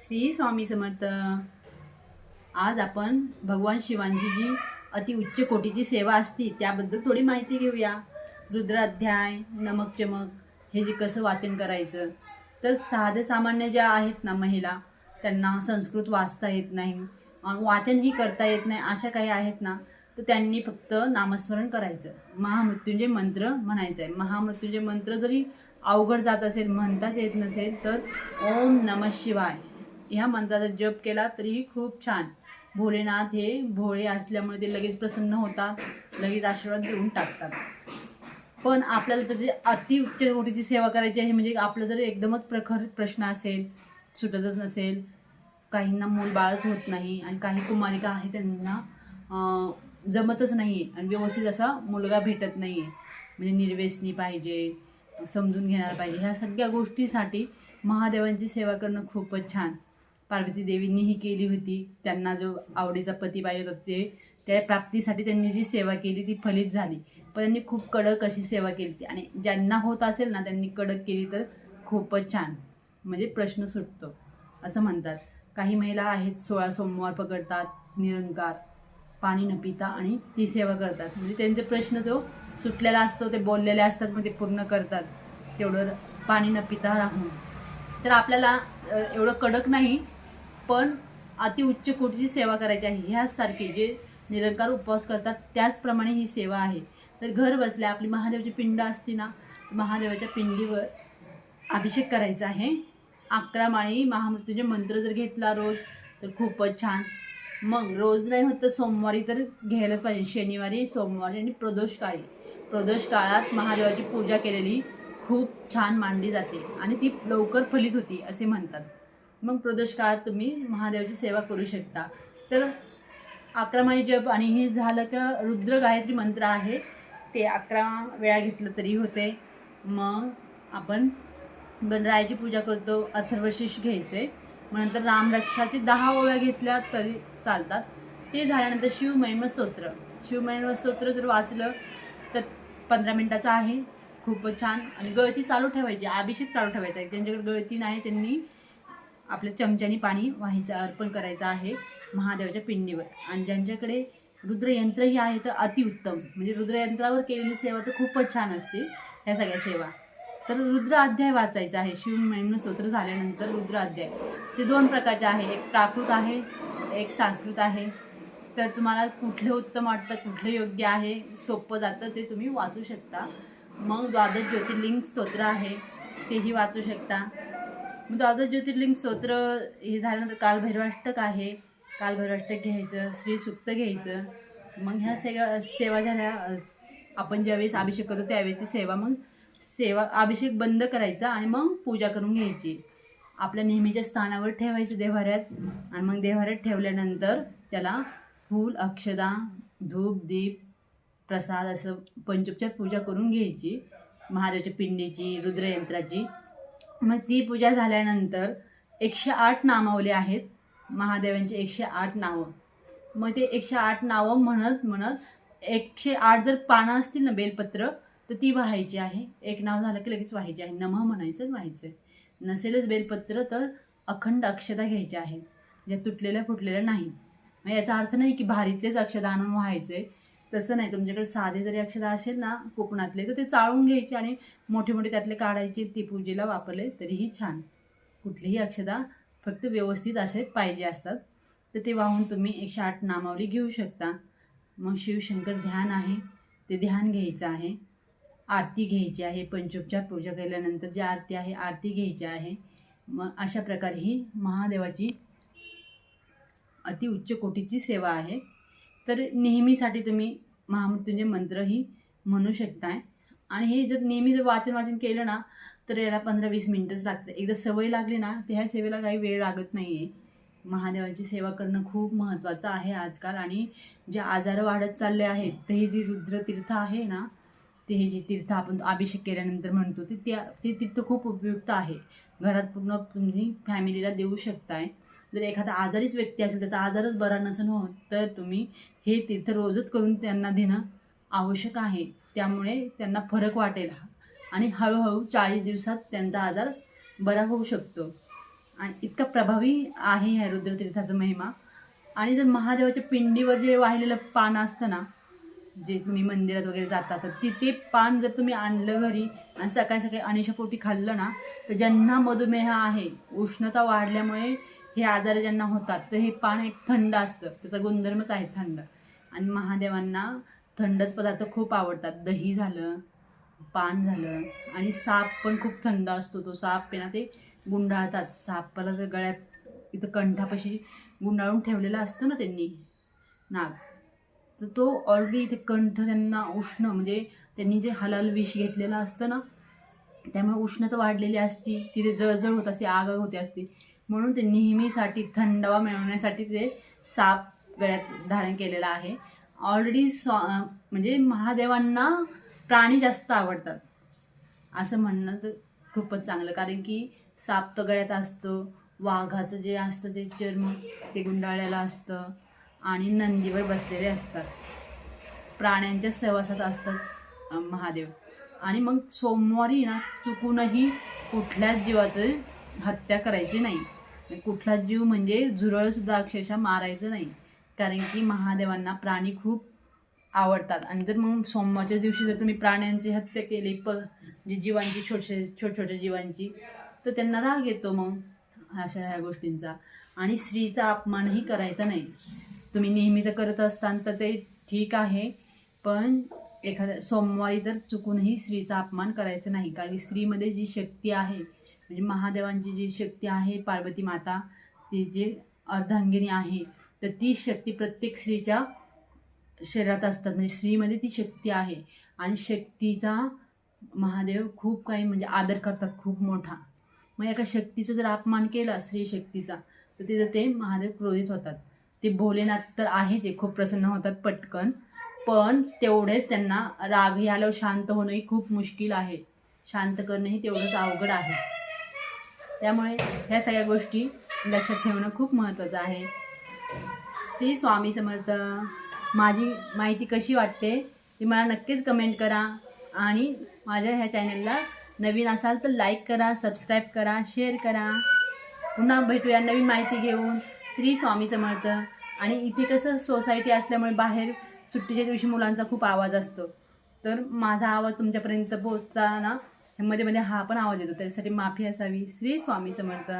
श्री स्वामी समर्थ। आज आपण भगवान शिवांची जी अति उच्च कोटीची सेवा असते त्याबद्दल थोडी माहिती घेऊया। रुद्राध्याय, नमक चमक हे जे कसं वाचन करायचं, तर साधे सामान्य ज्या आहेत ना महिला, त्यांना संस्कृत वाचता येत नाही, वाचनही करता येत नाही, अशा काही आहेत ना, तर त्यांनी फक्त नामस्मरण करायचं, महामृत्युंजय मंत्र म्हणायचं आहे। महामृत्युंजय मंत्र जरी अवघड जात असेल, म्हणताच येत नसेल, तर ओम नमः शिवाय ह्या मंत्राचा जप केला तरीही खूप छान। भोलेनाथ हे भोळे असल्यामुळे ते लगेच प्रसन्न होतात, लगेच आशीर्वाद देऊन टाकतात। पण आपल्याला त्याची अति उच्च कोटीची सेवा करायची आहे, म्हणजे आपलं जर एकदमच प्रखर प्रश्न असेल, सुटतच नसेल, काहींना मूल बाळच होत नाही, आणि काही कुमारिका आहे त्यांना जमतच नाही आहे, आणि व्यवस्थित असा मुलगा भेटत नाही आहे, म्हणजे निर्व्यसनी पाहिजे, समजून घेणार पाहिजे, ह्या सगळ्या गोष्टीसाठी महादेवांची सेवा करणं खूपच छान। पार्वती देवींनीही केली होती, त्यांना जो आवडीचा पती पाहिजे होता त्या प्राप्तीसाठी त्यांनी जी सेवा केली ती फलित झाली, पण त्यांनी खूप कडक अशी सेवा केली, आणि ज्यांना होत असेल ना त्यांनी कडक केली तर खूपच छान, म्हणजे प्रश्न सुटतो असं म्हणतात। काही महिला आहेत 16 सोमवार पकडतात, निरंकार पाणी न पिता, आणि ती सेवा करतात, म्हणजे त्यांचे प्रश्न जो सुटलेला असतो, ते बोललेले असतात, मग ते पूर्ण करतात तेवढं पाणी न पिता राहून। तर आपल्याला एवढं कडक नाही, पण अति उच्च कोटीची सेवा करायची आहे। ह्याचसारखे जे निरंकार उपवास करतात त्याचप्रमाणे ही सेवा आहे। तर घर बसल्या आपली महादेवाची पिंड असते ना, महादेवाच्या पिंडीवर अभिषेक करायचा आहे। 11 माळी महामृत्युंजय मंत्र जर घेतला रोज तर खूपच छान। मग रोज नाही होत तर सोमवारी तर घ्यायलाच पाहिजे, शनिवारी, सोमवारी आणि प्रदोष काळी। प्रदोष काळात महादेवाची पूजा केलेली खूप छान मानली जाते, आणि ती लवकर फलित होती असे म्हणतात। मग प्रदोष काळात तुम्ही महादेवाची सेवा करू शकता। तर 11 माळी जप, आणि हे झालं का रुद्र गायत्री मंत्र आहे, ते 11 वेळा घेतलं तरी होते। मग आपण गणरायाची पूजा करतो, अथर्वशीर्ष घ्यायचे, मग नंतर रामरक्षाचे 10 ओव्या घेतल्या तरी चालतात। ते झाल्यानंतर शिवमहिमा स्तोत्र, शिवमहिमा स्तोत्र जर वाचलं तर 15 मिनिटाचं आहे, खूपच छान। आणि गळती चालू ठेवायची, अभिषेक चालू ठेवायचा आहे। ज्यांच्याकडे गळती नाही त्यांनी आपल्या चमच्यानी पाणी व्हायचं, अर्पण करायचं आहे महादेवाच्या पिंडीवर। आणि ज्यांच्याकडे रुद्रयंत्रही आहे तर अतिउत्तम, म्हणजे रुद्रयंत्रावर केलेली सेवा तर खूपच छान असते ह्या सगळ्या सेवा। तर रुद्र अध्याय वाचायचा आहे, शिवमहिमा स्तोत्र झाल्यानंतर रुद्र अध्याय, ते 2 प्रकारचे आहे, एक प्राकृत आहे, एक संस्कृत आहे। तर तुम्हाला कुठले उत्तम वाटतं, कुठले योग्य आहे, सोपं जातं ते तुम्ही वाचू शकता। मग द्वादश ज्योतिर्लिंग स्तोत्र आहे, तेही वाचू शकता। मग द्वादश ज्योतिर्लिंग स्तोत्र हे झाल्यानंतर कालभैरवाष्टक आहे, कालभैरवाष्टक घ्यायचं, श्री सुक्त घ्यायचं। मग ह्या सगळ्या सेवा झाल्या, आपण ज्यावेळेस अभिषेक करतो त्यावेळेची सेवा, मग सेवा अभिषेक बंद करायचा आणि मग पूजा करून घ्यायची, आपल्या नेहमीच्या स्थानावर ठेवायचं देव्हाऱ्यात। आणि मग देव्हाऱ्यात ठेवल्यानंतर त्याला फूल, अक्षदा, धूप, दीप, प्रसाद असं पंचोपचार पूजा करून घ्यायची महादेवाच्या पिंडीची, रुद्रयंत्राची। मग ती पूजा झाल्यानंतर 108 नामावली आहेत महादेवांची, 108 नावं। मग ते 108 नावं म्हणत म्हणत 108 जर पानं असतील ना बेलपत्र, तर ती वाहायची आहे। एक नाव झालं की लगेच व्हायची आहे, नमः म्हणायचं, व्हायचं। नसेलच बेलपत्र तर अखंड अक्षदा घ्यायच्या आहेत, ज्या तुटलेल्या फुटलेल्या नाहीत। मग याचा अर्थ नाही की भारीतलेच अक्षदा आणून व्हायचे, तसं नाही। तुमच्याकडे साधे जरी अक्षदा असेल ना कोकणातले, तर ते चाळून घ्यायचे आणि मोठे मोठे त्यातले काढायचे, ती पूजेला वापरले तरीही छान। कुठलीही अक्षदा फक्त व्यवस्थित असे पाहिजे असतात, तर ते वाहून तुम्ही 108 नामावली घेऊ शकता। मग शिवशंकर ध्यान आहे, ते ध्यान घ्यायचं आहे, आरती घ्यायची आहे, पंचोपचार पूजा केल्यानंतर जी आरती आहे आरती घ्यायची आहे। मग अशा प्रकारे ही महादेवाची अति उच्च कोटीची सेवा आहे। तर नेहमीसाठी तुम्ही महामृत्युंजय मंत्रही म्हणू शकताय, आणि हे जर नेहमी जर वाचन केलं ना तर याला 15-20 मिनिटच लागतं। एकदा सवय लागली ना तर ह्या सेवेला काही वेळ लागत नाही आहे। महादेवाची सेवा करणं खूप महत्त्वाचं आहे आजकाल, आणि जे आजार वाढत चालले आहेत, तर हे जे रुद्रतीर्थ आहे ना, ते हे जे तीर्थ आपण अभिषेक केल्यानंतर म्हणतो ते तीर्थ खूप उपयुक्त आहे। घरात पूर्ण तुम्ही फॅमिलीला देऊ शकताय। जर एखादा आजारीच व्यक्ती असेल, त्याचा आजारच बरा नसेल होत, तर तुम्ही हे तीर्थ रोजच करून त्यांना देणं आवश्यक आहे, त्यामुळे त्यांना फरक वाटेल, आणि हळूहळू 40 दिवसात त्यांचा आजार बरा होऊ शकतो। आणि इतका प्रभावी आहे ह्या रुद्रतीर्थाचा महिमा. आणि जर महादेवाच्या पिंडीवर जे वाहिलेलं पान असतं ना, जे तुम्ही मंदिरात वगैरे जाता, तर ते पान जर तुम्ही आणलं घरी आणि सकाळी सकाळी अनिशापोटी खाल्लं ना, तर ज्यांना मधुमेह आहे, उष्णता वाढल्यामुळे हे आजार ज्यांना होतात, तर हे पान एक थंड असतं, त्याचा गुणधर्मच आहे थंड. आणि महादेवांना थंडच पदार्थ खूप आवडतात. दही झालं, पान झालं, आणि साप पण खूप थंड असतो. तो साप आहे ना, ते गुंडाळतात. सापाला जर गळ्यात इथं कंठापाशी गुंडाळून ठेवलेला असतो ना त्यांनी नाग, तर तो ऑलरेडी इथे कंठ त्यांना उष्ण, म्हणजे त्यांनी जे हलाल विष घेतलेलं असतं ना, त्यामुळे उष्णता वाढलेली असती, तिथे जळजळ होत असते, आग होते असते. म्हणून ते नेहमीसाठी थंडावा मिळवण्यासाठी ते साप गळ्यात धारण केलेला आहे. ऑलरेडी म्हणजे महादेवांना प्राणी जास्त आवडतात असं म्हणणं तर खूपच चांगलं, कारण की साप तर गळ्यात असतो, वाघाचं जे असतं ते चर्म ते गुंडाळलेलं असतं, आणि नंदीवर बसलेले असतात. प्राण्यांच्या सहवासात असतात महादेव. आणि मग सोमवारी ना चुकूनही कुठल्याच जीवाचं हत्या करायची नाही. कुठलाच जीव म्हणजे झुरळसुद्धा अक्षरशः मारायचं नाही, कारण की महादेवांना प्राणी खूप आवडतात. आणि जर मग सोमवारच्या दिवशी जर तुम्ही प्राण्यांची हत्या केली, जी जीवांची छोट्या जीवांची, तर त्यांना राग येतो मग अशा ह्या गोष्टींचा. आणि स्त्रीचा अपमानही करायचा नाही. तुम्ही नेहमी तर करत असताल तर ते ठीक आहे, पण एखाद्या सोमवारी तर चुकूनही स्त्रीचा अपमान करायचा नाही. कारण स्त्रीमध्ये जी शक्ती आहे, म्हणजे महादेवांची जी शक्ती आहे, पार्वती माता ती जी अर्धांगिनी आहे, तर ती शक्ती प्रत्येक स्त्रीच्या शरीरात असतात. म्हणजे स्त्रीमध्ये ती शक्ती आहे, आणि शक्तीचा महादेव खूप काही म्हणजे आदर करतात खूप मोठा. मग एका शक्तीचा जर अपमान केला, स्त्री शक्तीचा, तर तिथं ते महादेव क्रोधित होतात. ते भोलेनाथ तर आहेच, खूप प्रसन्न होतात पटकन, पण तेवढेच त्यांना रागही आल्यावर शांत होणंही खूप मुश्किल आहे, शांत करणंही तेवढंच अवघड आहे. त्यामुळे ह्या सगळ्या गोष्टी लक्षात ठेवणं खूप महत्त्वाचं आहे. श्री स्वामी समर्थ. माझी माहिती कशी वाटते ती मला नक्कीच कमेंट करा, आणि माझ्या ह्या चॅनलला नवीन असाल तर लाईक करा, सबस्क्राईब करा, शेअर करा. पुन्हा भेटूया नवीन माहिती घेऊन. श्री स्वामी समर्थ. आणि इथे कसं सोसायटी असल्यामुळे बाहेर सुट्टीच्या दिवशी मुलांचा खूप आवाज असतो, तर माझा आवाज तुमच्यापर्यंत पोहोचताना मध्ये मध्ये हा पण आवाज येतो, त्यासाठी माफी असावी. श्री स्वामी समर्थ.